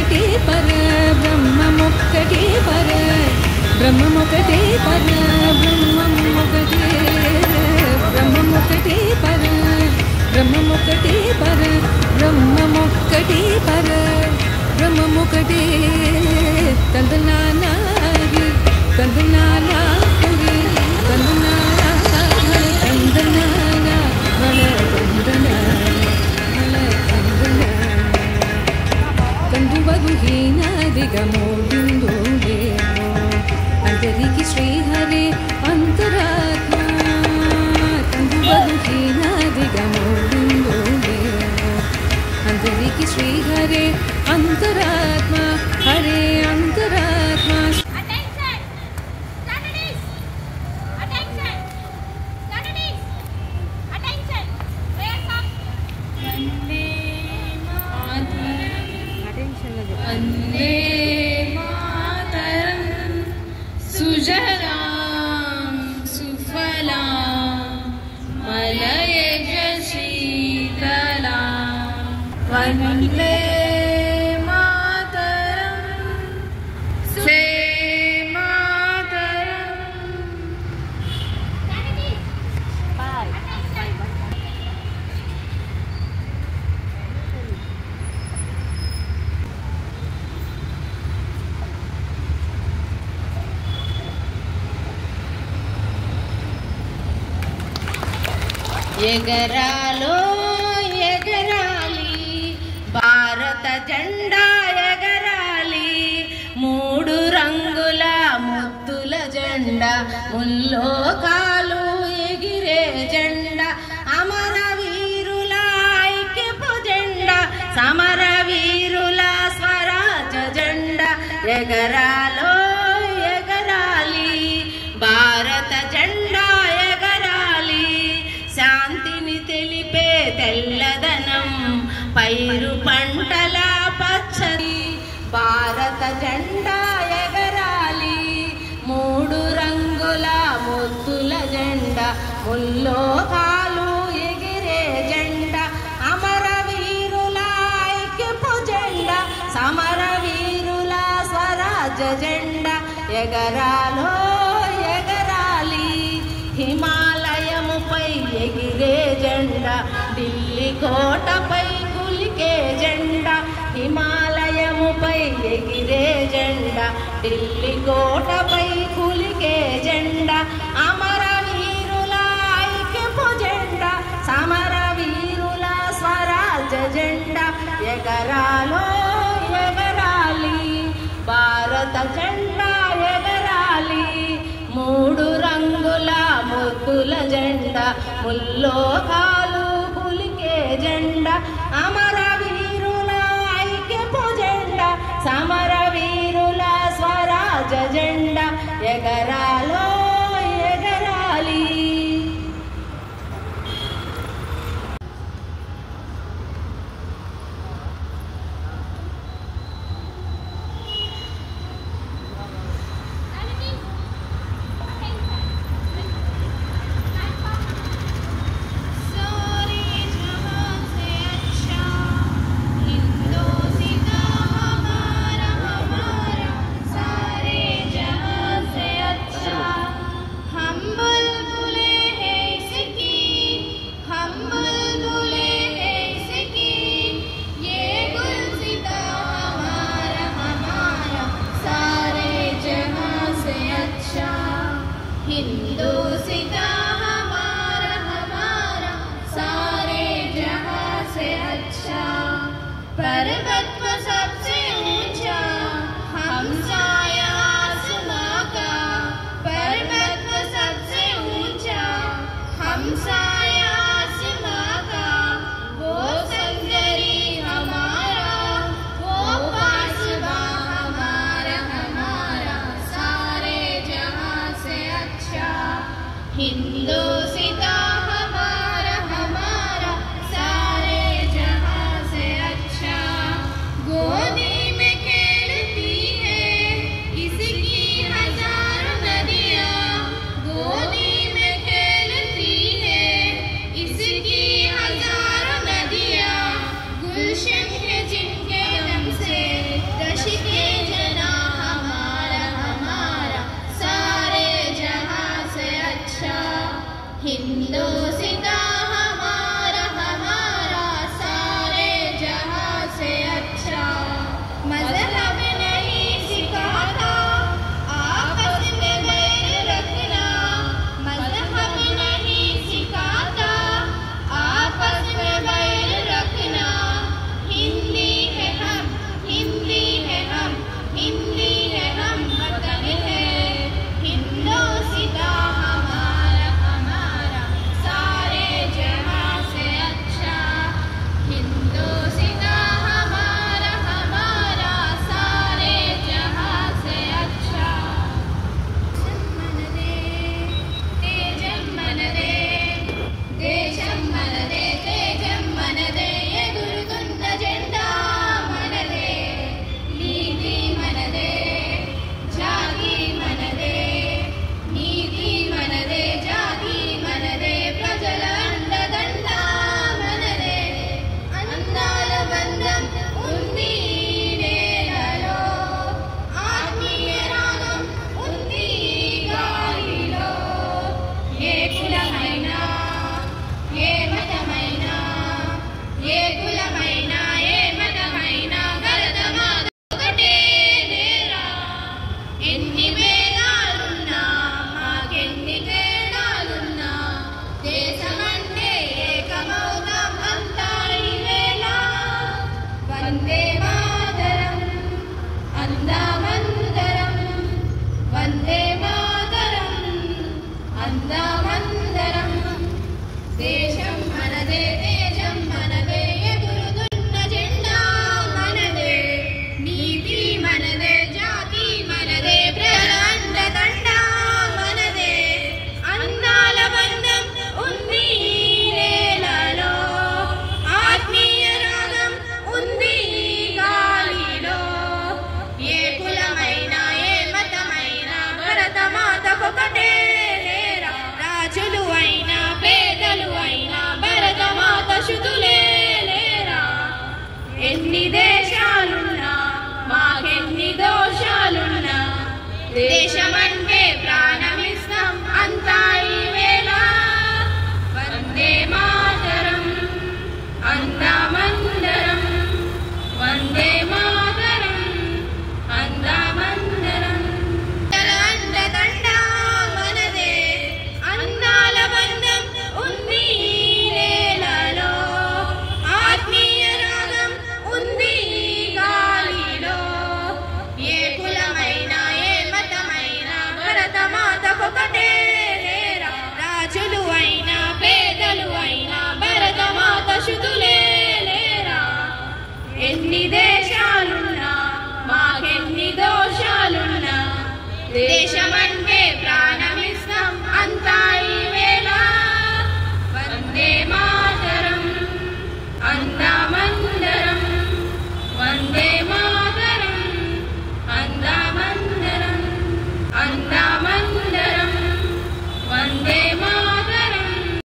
బ్రహ్మమొక్కటే పర బ్రహ్మమొక్కటే పర బ్రహ్మమొక్కటే పర బ్రహ్మమొక్కటే బ్రహ్మమొక్కటే పర బ్రహ్మమొక్కటే పర బ్రహ్మమొక్కటే పర బ్రహ్మమొక్కటే తందనానాగి తందనానాగి తందనానా తందనానా వల తందనానా కందువగుహీనాదిగమోదుందోడేమో అందరికి శ్రీహరే అంతరాత్మ కందువగుహీనాదిగమోదుందోడేమో అందరికి శ్రీహరే అంతరాత్మ హరే అంతరాత్మ वन्दे मातरं सुजलां सुफलां मलयज शीतलां वन्दे मातरं से मातरं ఎగరాలో ఎగరాలి భారత జెండా ఎగరాలి మూడు రంగుల ముద్దుల జెండా ముల్లోకాలు ఎగిరే జెండా అమర వీరుల ఐక్యపు జెండా సమర వీరుల స్వరాజ జెండా ఎగరాలో ఎగరాలి భారత జెండా శాంతిని తెలిపే తెల్లదనం పైరు పంటల పచ్చడి భారత జెండా ఎగరాలి మూడు రంగుల ముద్దుల జెండా ముల్లోకాలు ఎగిరే జెండా అమర వీరుల ఐక్యపు జెండా సమర వీరుల స్వరాజ జెండా ఎగరాలో ఎగరాలి హిమాలయముపై ఎగిరే జెండా ఢిల్లీ కోటపై కులికే జెండా హిమాలయముపై ఎగిరే జెండా ఢిల్లీ కోటపై కులికే జెండా అమర వీరుల ఐక్యపు జెండా సమర వీరుల స్వరాజ జెండా ఎగరాలో ఎగరాలి భారత జెండా ఎగరాలి మూడు రంగుల ముద్దుల జెండా ముల్లోకాలు పులికే జెండా అమర వీరుల ఐక్యపు జెండా సమర వీరుల స్వరాజ జెండా ఎగరాలో ఎగరాలి దేశమై